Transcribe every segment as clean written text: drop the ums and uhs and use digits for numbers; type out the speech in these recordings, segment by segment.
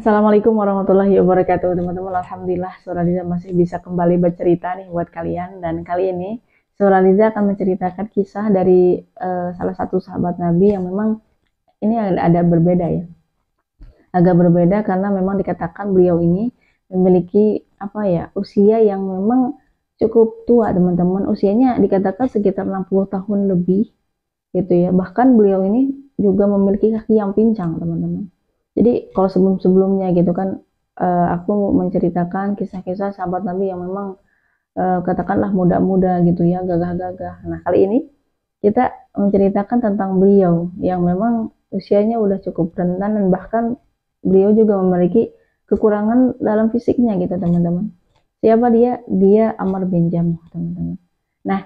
Assalamualaikum warahmatullahi wabarakatuh teman-teman. Alhamdulillah Surah Liza masih bisa kembali bercerita nih buat kalian. Dan kali ini Surah Liza akan menceritakan kisah dari salah satu sahabat Nabi yang memang ini ada berbeda ya. Agak berbeda karena memang dikatakan beliau ini memiliki apa ya, usia yang memang cukup tua teman-teman. Usianya dikatakan sekitar 60 tahun lebih gitu ya. Bahkan beliau ini juga memiliki kaki yang pincang teman-teman. Jadi kalau sebelum-sebelumnya gitu kan, aku menceritakan kisah-kisah sahabat Nabi yang memang katakanlah muda-muda gitu ya, gagah-gagah. Nah kali ini kita menceritakan tentang beliau yang memang usianya udah cukup rentan dan bahkan beliau juga memiliki kekurangan dalam fisiknya gitu teman-teman. Siapa dia? Dia Amr bin Jamuh teman-teman. Nah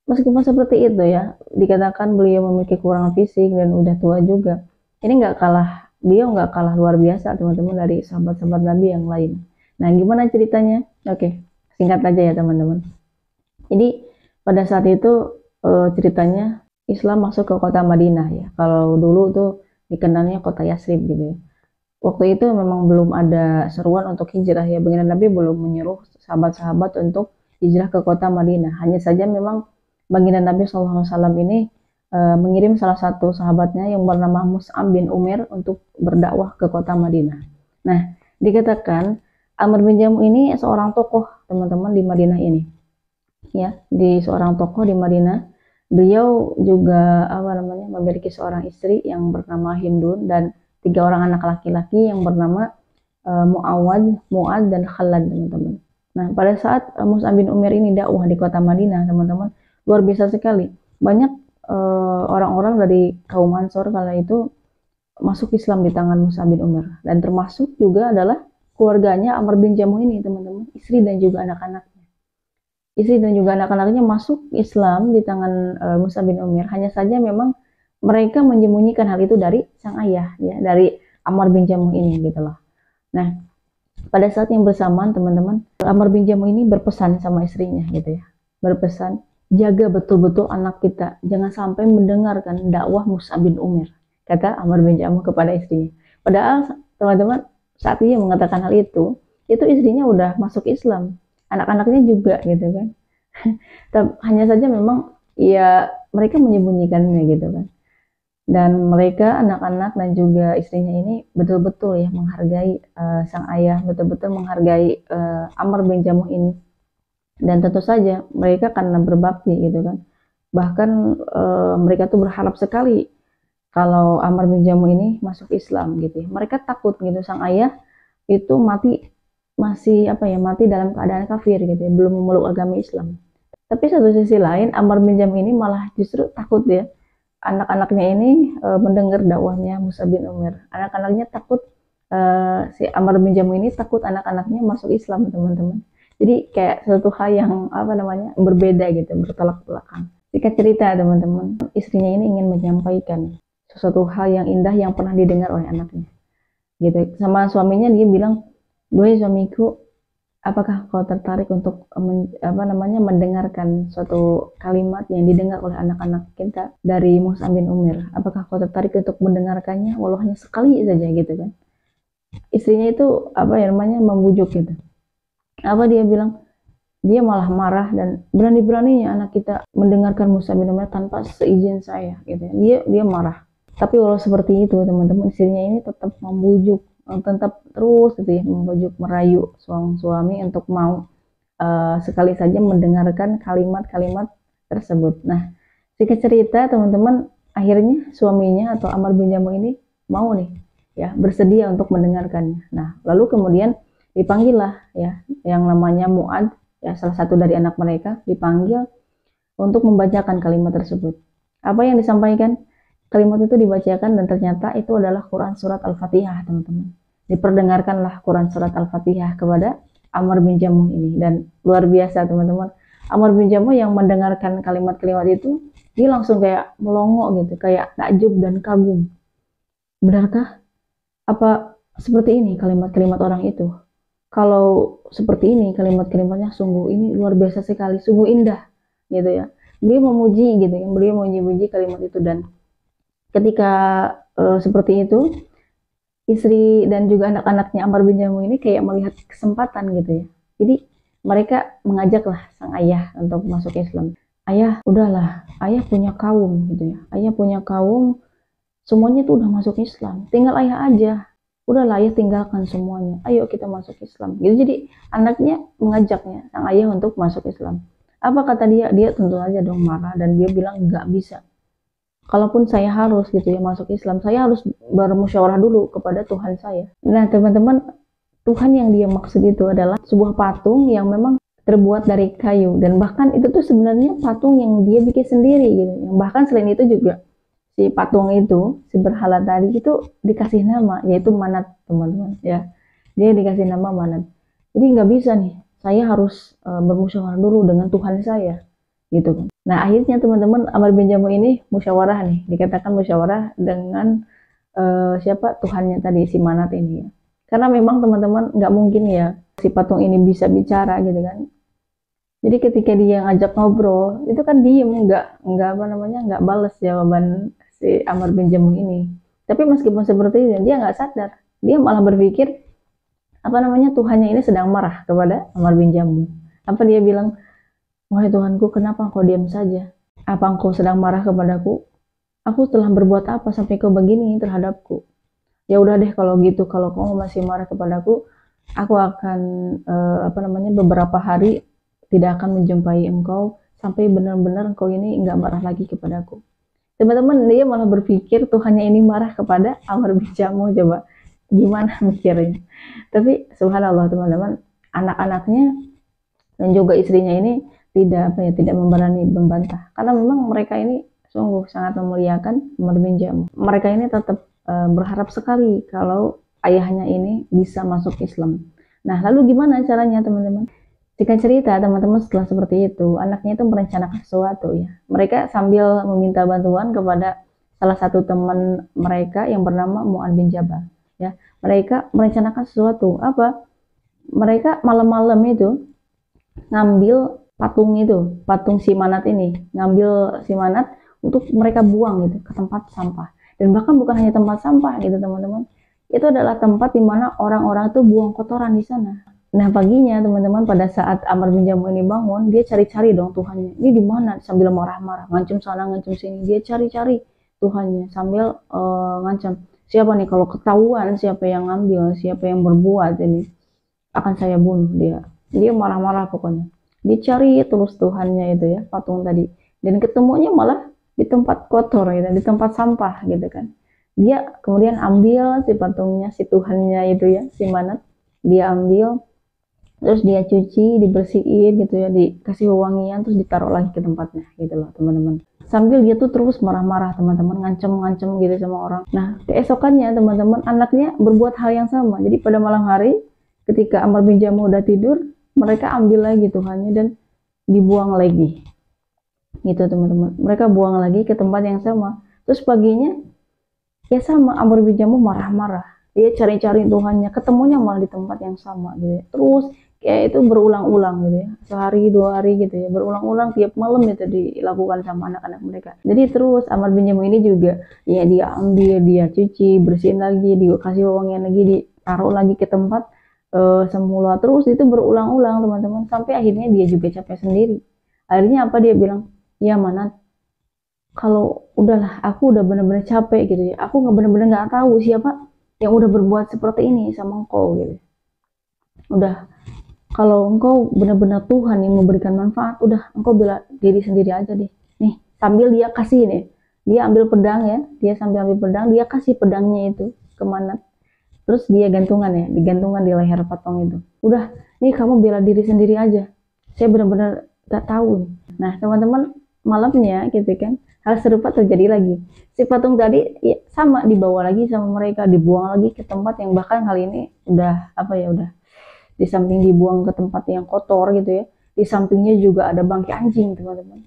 meskipun seperti itu ya, dikatakan beliau memiliki kekurangan fisik dan udah tua juga. Ini nggak kalah, beliau nggak kalah luar biasa teman-teman dari sahabat-sahabat Nabi yang lain. Nah, gimana ceritanya? Oke, singkat aja ya teman-teman. Jadi pada saat itu ceritanya Islam masuk ke kota Madinah ya. Kalau dulu tuh dikenalnya kota Yasrib gitu ya. Waktu itu memang belum ada seruan untuk hijrah ya. Baginda Nabi belum menyuruh sahabat-sahabat untuk hijrah ke kota Madinah. Hanya saja memang Baginda Nabi SAW ini mengirim salah satu sahabatnya yang bernama Mus'ab bin Umair untuk berdakwah ke kota Madinah. Nah, dikatakan Amr bin Jamuh ini seorang tokoh teman-teman di Madinah ini. Ya, di seorang tokoh di Madinah. Beliau juga apa namanya memiliki seorang istri yang bernama Hindun dan 3 orang anak laki-laki yang bernama Muawad, Muad dan Khalad teman-teman. Nah, pada saat Mus'ab bin Umair ini dakwah di kota Madinah, teman-teman, luar biasa sekali. Banyak orang-orang dari kaum Ansor kala itu masuk Islam di tangan Mus'ab bin Umair dan termasuk juga adalah keluarganya Amr bin Jamuh ini, teman-teman, istri dan juga anak-anaknya. Istri dan juga anak-anaknya masuk Islam di tangan Mus'ab bin Umair. Hanya saja memang mereka menyembunyikan hal itu dari sang ayah, ya, dari Amr bin Jamuh ini gitu loh. Nah, pada saat yang bersamaan teman-teman, Amr bin Jamuh ini berpesan sama istrinya gitu ya. Berpesan, jaga betul-betul anak kita, jangan sampai mendengarkan dakwah Mus'ab bin Umair, kata Amr bin Jamuh kepada istrinya. Padahal teman-teman, saat dia mengatakan hal itu istrinya udah masuk Islam, anak-anaknya juga gitu kan. Hanya saja memang ya mereka menyembunyikannya gitu kan. Dan mereka anak-anak dan juga istrinya ini betul-betul ya menghargai sang ayah, betul-betul menghargai Amr bin Jamuh ini. Dan tentu saja mereka karena berbakti gitu kan. Bahkan mereka tuh berharap sekali kalau Amr bin Jamuh ini masuk Islam gitu ya. Mereka takut gitu sang ayah itu mati, masih apa ya, mati dalam keadaan kafir gitu ya, belum memeluk agama Islam. Tapi satu sisi lain Ammar bin Jam ini malah justru takut ya. Anak-anaknya ini mendengar dakwahnya Musa bin Umar. Anak-anaknya takut, si Ammar bin Jam ini takut anak-anaknya masuk Islam teman-teman. Jadi kayak satu hal yang apa namanya berbeda gitu, bertolak belakang. Jika cerita teman-teman, istrinya ini ingin menyampaikan sesuatu hal yang indah yang pernah didengar oleh anaknya. Gitu. Sama suaminya dia bilang, "Gue suamiku, apakah kau tertarik untuk mendengarkan suatu kalimat yang didengar oleh anak-anak kita dari Mus'ab bin Umair? Apakah kau tertarik untuk mendengarkannya walau hanya sekali saja gitu kan?" Istrinya itu apa ya namanya membujuk gitu. Apa dia bilang? Dia malah marah dan berani-beraninya anak kita mendengarkan Mus'ab bin Umair tanpa seizin saya gitu. Dia marah. Tapi walau seperti itu teman-teman, istrinya ini tetap membujuk, tetap terus gitu ya, membujuk, merayu suami untuk mau sekali saja mendengarkan kalimat-kalimat tersebut. Nah, singkat cerita teman-teman, akhirnya suaminya atau Amr bin Jamuh ini mau nih ya, bersedia untuk mendengarkannya. Nah, lalu kemudian dipanggil lah ya yang namanya Muad, ya salah satu dari anak mereka, dipanggil untuk membacakan kalimat tersebut. Apa yang disampaikan? Kalimat itu dibacakan dan ternyata itu adalah Quran surat Al-Fatihah teman-teman. Diperdengarkanlah Quran surat Al-Fatihah kepada Amr bin Jamuh ini, dan luar biasa teman-teman. Amr bin Jamuh yang mendengarkan kalimat-kalimat itu, dia langsung kayak melongo gitu, kayak takjub dan kagum. Benarkah apa seperti ini kalimat-kalimat orang itu? Kalau seperti ini kalimat-kalimatnya, sungguh ini luar biasa sekali, sungguh indah gitu ya. Dia memuji gitu kan, beliau memuji kalimat itu. Dan ketika seperti itu istri dan juga anak-anaknya Amr bin Jamuh ini kayak melihat kesempatan gitu ya. Jadi mereka mengajaklah sang ayah untuk masuk Islam. Ayah, udahlah, ayah punya kaum gitu ya. Ayah punya kaum, semuanya tuh udah masuk Islam. Tinggal ayah aja. Udahlah, ayah tinggalkan semuanya. Ayo kita masuk Islam. Gitu. Jadi anaknya mengajaknya sang ayah untuk masuk Islam. Apa kata dia? Dia tentu saja dong marah dan dia bilang nggak bisa. Kalaupun saya harus gitu ya masuk Islam, saya harus bermusyawarah dulu kepada Tuhan saya. Nah teman-teman, Tuhan yang dia maksud itu adalah sebuah patung yang memang terbuat dari kayu, dan bahkan itu tuh sebenarnya patung yang dia bikin sendiri gitu. Yang bahkan selain itu juga si patung itu, si berhala tadi itu dikasih nama, yaitu Manat, teman-teman ya. Dia dikasih nama Manat. Jadi nggak bisa nih, saya harus bermusyawarah dulu dengan Tuhan saya gitu kan. Nah akhirnya teman-teman, Amr bin Jamuh ini musyawarah nih, dikatakan musyawarah dengan siapa, Tuhannya tadi, si Manat ini ya. Karena memang teman-teman nggak mungkin ya si patung ini bisa bicara gitu kan. Jadi ketika dia ngajak ngobrol itu kan diem, nggak apa namanya, nggak bales jawaban si Amr bin Jamuh ini. Tapi meskipun seperti itu dia nggak sadar, dia malah berpikir apa namanya, Tuhannya ini sedang marah kepada Amr bin Jamuh. Apa dia bilang, wahai Tuhanku, kenapa engkau diam saja? Apa engkau sedang marah kepadaku? Aku telah berbuat apa sampai kau begini terhadapku? Ya udah deh kalau gitu, kalau kamu masih marah kepadaku, aku akan apa namanya, beberapa hari tidak akan menjumpai engkau sampai benar-benar engkau ini nggak marah lagi kepadaku. Teman-teman, dia malah berpikir Tuhannya ini marah kepada Amr bin Jamuh. Coba gimana mikirnya? Tapi subhanallah teman-teman, anak-anaknya dan juga istrinya ini tidak apa ya, tidak memberani membantah, karena memang mereka ini sungguh sangat memuliakan Amr bin Jamuh. Mereka ini tetap berharap sekali kalau ayahnya ini bisa masuk Islam. Nah, lalu gimana caranya teman-teman? Singkat cerita teman-teman, setelah seperti itu, anaknya itu merencanakan sesuatu ya. Mereka sambil meminta bantuan kepada salah satu teman mereka yang bernama Mu'adh bin Jabal ya. Mereka merencanakan sesuatu. Apa? Mereka malam-malam itu ngambil patung si Manat ini, ngambil si Manat untuk mereka buang gitu ke tempat sampah. Dan bahkan bukan hanya tempat sampah gitu teman-teman, itu adalah tempat di mana orang-orang itu buang kotoran di sana. Nah paginya teman-teman, pada saat Amr bin Jamuh ini bangun, dia cari-cari dong Tuhannya. Ini di mana? Sambil marah-marah, ngancam sana, ngancam sini. Dia cari-cari Tuhannya sambil ngancam. Siapa nih kalau ketahuan siapa yang ngambil, siapa yang berbuat ini, akan saya bunuh dia. Dia marah-marah pokoknya. Dicari terus Tuhannya itu ya, patung tadi. Dan ketemunya malah di tempat kotor gitu, di tempat sampah gitu kan. Dia kemudian ambil si patungnya, si Tuhannya itu ya, si Manat. Dia ambil, terus dia cuci, dibersihin gitu ya, dikasih wewangian, terus ditaruh lagi ke tempatnya gitu loh teman-teman. Sambil dia tuh terus marah-marah teman-teman, ngancem-ngancem gitu sama orang. Nah keesokannya teman-teman, anaknya berbuat hal yang sama. Jadi pada malam hari ketika Amr bin Jamuh udah tidur, mereka ambil lagi Tuhannya dan dibuang lagi gitu teman-teman. Mereka buang lagi ke tempat yang sama. Terus paginya ya sama, Amr bin Jamuh marah-marah. Dia cari-cari Tuhannya, ketemunya malah di tempat yang sama gitu ya. Terus kayak itu berulang-ulang gitu ya, sehari 2 hari gitu ya, berulang-ulang tiap malam itu dilakukan sama anak-anak mereka. Jadi terus Amr bin Jamuh ini juga ya, dia ambil, dia cuci, bersihin lagi, dikasih wewangian lagi, ditaruh lagi ke tempat semula. Terus itu berulang-ulang teman-teman, sampai akhirnya dia juga capek sendiri. Akhirnya apa dia bilang, ya Manat, kalau udahlah, aku udah bener-bener capek gitu ya, aku nggak bener-bener nggak tahu siapa yang udah berbuat seperti ini sama engkau gitu. Udah, kalau engkau benar-benar Tuhan yang memberikan manfaat, udah engkau bela diri sendiri aja deh. Nih, sambil dia kasih nih, dia ambil pedang ya, dia sambil ambil pedang, dia kasih pedangnya itu ke Manat. Terus dia gantungan ya, digantungan di leher patung itu. Udah, nih kamu bela diri sendiri aja. Saya benar-benar gak tahu nih. Nah teman-teman, malamnya gitu kan, hal serupa terjadi lagi. Si patung tadi ya, sama, dibawa lagi sama mereka, dibuang lagi ke tempat yang bahkan kali ini udah apa ya, udah di samping dibuang ke tempat yang kotor gitu ya, di sampingnya juga ada bangkai anjing teman-teman.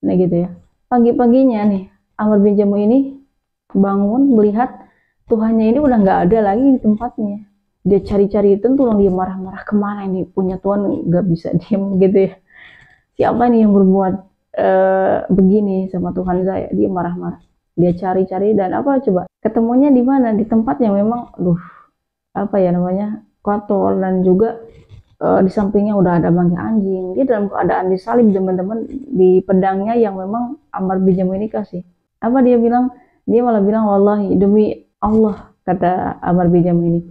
Nah gitu ya, pagi-paginya nih Amr bin Jamuh ini bangun melihat Tuhannya ini udah nggak ada lagi di tempatnya. Dia cari-cari, tentu dia marah-marah, kemana ini punya Tuhan nggak bisa diam gitu ya. Siapa nih yang berbuat begini sama Tuhan saya? Dia marah-marah. Dia cari-cari dan apa coba? Ketemunya di mana? Di tempat yang memang apa ya namanya? Kotor, dan juga di sampingnya udah ada bangkai anjing. Dia dalam keadaan disalib teman-teman, di pedangnya yang memang Ammar bin Jamuh ini kasih. Apa dia bilang? Dia malah bilang, wallahi, demi Allah, kata Ammar bin Jamuh ini,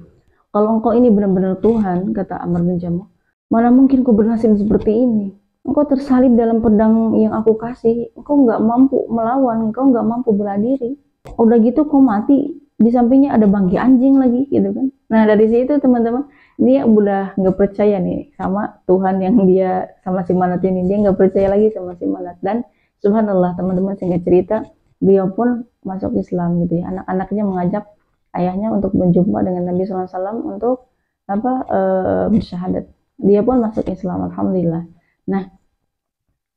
kalau engkau ini benar-benar Tuhan, kata Ammar bin Jamuh, mana mungkin kau bernasib seperti ini? Engkau tersalib dalam pedang yang aku kasih, engkau nggak mampu melawan, engkau nggak mampu bela diri. Udah gitu kau mati, di sampingnya ada bangkai anjing lagi, gitu kan. Nah dari situ teman-teman, dia udah nggak percaya nih sama Tuhan yang dia sama si Manat ini. Dia nggak percaya lagi sama si Manat. Dan subhanallah teman-teman, singkat cerita, beliau pun masuk Islam gitu ya. Anak-anaknya mengajak ayahnya untuk berjumpa dengan Nabi SAW untuk apa bersyahadat. Dia pun masuk Islam, alhamdulillah. Nah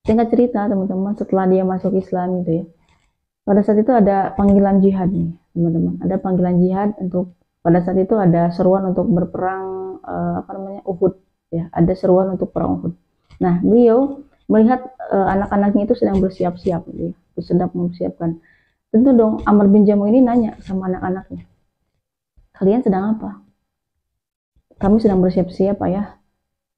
singkat cerita teman-teman, setelah dia masuk Islam gitu ya, pada saat itu ada panggilan jihad nih teman-teman, ada panggilan jihad untuk, pada saat itu ada seruan untuk berperang apa namanya, Uhud ya, ada seruan untuk perang Uhud. Nah beliau melihat anak-anaknya itu sedang bersiap-siap gitu ya, sedang mempersiapkan. Tentu dong Ammar bin Jamuh ini nanya sama anak-anaknya, kalian sedang apa? Kami sedang bersiap-siap ayah.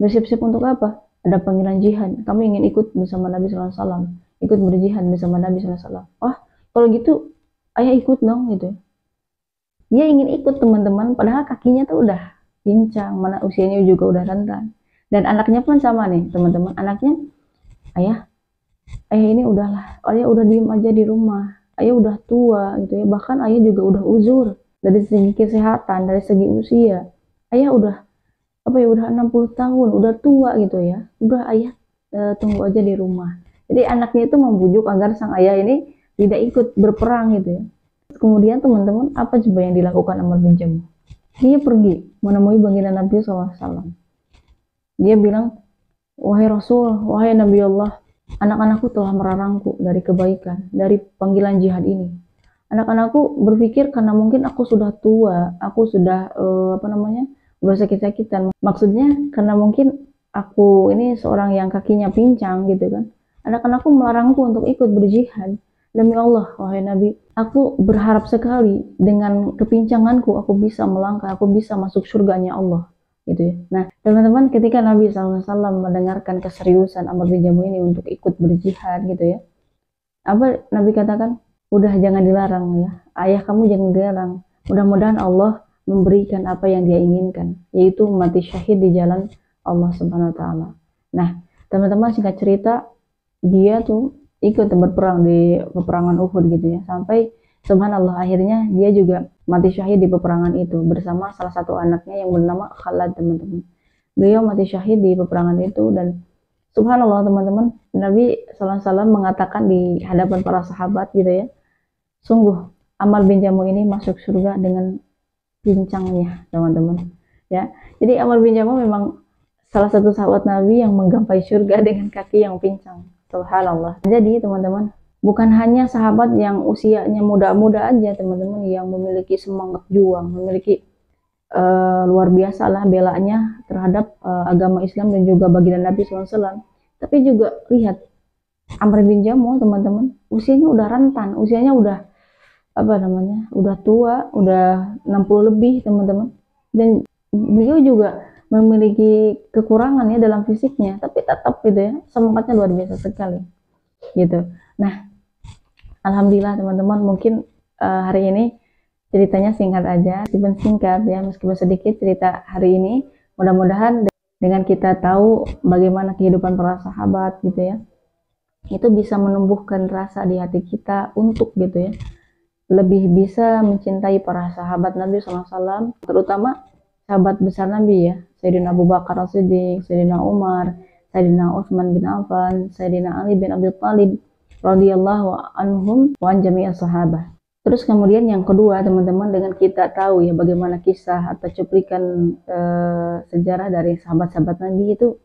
Bersiap-siap untuk apa? Ada panggilan jihad, kami ingin ikut bersama Nabi SAW, ikut berjihad bersama Nabi SAW. Oh kalau gitu ayah ikut dong gitu. Dia ingin ikut teman-teman, padahal kakinya tuh udah pincang, mana usianya juga udah rentan. Dan anaknya pun sama nih teman-teman, anaknya, ayah ini udahlah, ayah udah diem aja di rumah, ayah udah tua gitu ya, bahkan ayah juga udah uzur dari segi kesehatan, dari segi usia, ayah udah apa ya, udah 60 tahun, udah tua gitu ya, udah ayah tunggu aja di rumah. Jadi anaknya itu membujuk agar sang ayah ini tidak ikut berperang gitu ya. Kemudian teman-teman, apa coba yang dilakukan Ammar bin Jamuh? Dia pergi menemui baginda Nabi SAW. Dia bilang, wahai Rasul, wahai Nabi Allah, anak-anakku telah melarangku dari kebaikan, dari panggilan jihad ini. Anak-anakku berpikir karena mungkin aku sudah tua, aku sudah apa namanya, udah sakit-sakitan. Maksudnya karena mungkin aku ini seorang yang kakinya pincang gitu kan. Anak-anakku melarangku untuk ikut berjihad. Demi Allah, wahai Nabi, aku berharap sekali dengan kepincanganku aku bisa melangkah, aku bisa masuk surganya Allah. Gitu ya. Nah, teman-teman, ketika Nabi SAW mendengarkan keseriusan Ammar bin Jamuh ini untuk ikut berjihad gitu ya, apa Nabi katakan? Udah jangan dilarang ya, ayah kamu jangan dilarang. Mudah-mudahan Allah memberikan apa yang dia inginkan, yaitu mati syahid di jalan Allah Subhanahu Wa Taala. Nah, teman-teman, singkat cerita, dia tuh ikut berperang di peperangan Uhud gitu ya, sampai subhanallah akhirnya dia juga mati syahid di peperangan itu bersama salah satu anaknya yang bernama Khalad teman-teman. Beliau mati syahid di peperangan itu, dan subhanallah teman-teman, Nabi SAW mengatakan di hadapan para sahabat gitu ya, sungguh Ammar bin Jamuh ini masuk surga dengan pincangnya teman-teman ya. Jadi Ammar bin Jamuh memang salah satu sahabat Nabi yang menggapai surga dengan kaki yang pincang. Subhanallah. Jadi teman-teman, bukan hanya sahabat yang usianya muda-muda aja teman-teman yang memiliki semangat juang, memiliki luar biasa lah belanya terhadap agama Islam dan juga baginda Nabi SAW. Tapi juga lihat Ammar bin Jamuh teman-teman, usianya udah rentan, usianya udah apa namanya, udah tua, udah 60 lebih teman-teman. Dan beliau juga memiliki kekurangan ya dalam fisiknya, tapi tetap gitu ya, semangatnya luar biasa sekali gitu. Nah, alhamdulillah teman-teman, mungkin hari ini ceritanya singkat aja, meskipun singkat ya, meskipun sedikit cerita hari ini. Mudah-mudahan dengan kita tahu bagaimana kehidupan para sahabat gitu ya, itu bisa menumbuhkan rasa di hati kita untuk gitu ya, lebih bisa mencintai para sahabat Nabi SAW, terutama sahabat besar Nabi ya, Sayyidina Abu Bakar As-Siddiq, Sayyidina Umar, Sayyidina Utsman bin Affan, Sayyidina Ali bin Abi Thalib radhiyallahu anhum wa an jami'as sahabah. Terus kemudian yang kedua teman-teman, dengan kita tahu ya bagaimana kisah atau cuplikan sejarah dari sahabat-sahabat Nabi itu,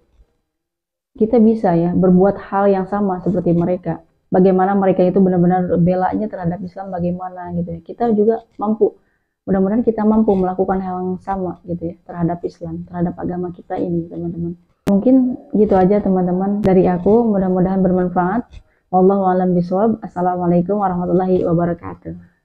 kita bisa ya berbuat hal yang sama seperti mereka. Bagaimana mereka itu benar-benar belanya terhadap Islam, bagaimana gitu ya. Kita juga mampu, mudah-mudahan kita mampu melakukan hal yang sama gitu ya terhadap Islam, terhadap agama kita ini teman-teman. Mungkin gitu aja teman-teman dari aku, mudah-mudahan bermanfaat. Wallahu a'lam bishawab. Assalamualaikum warahmatullahi wabarakatuh.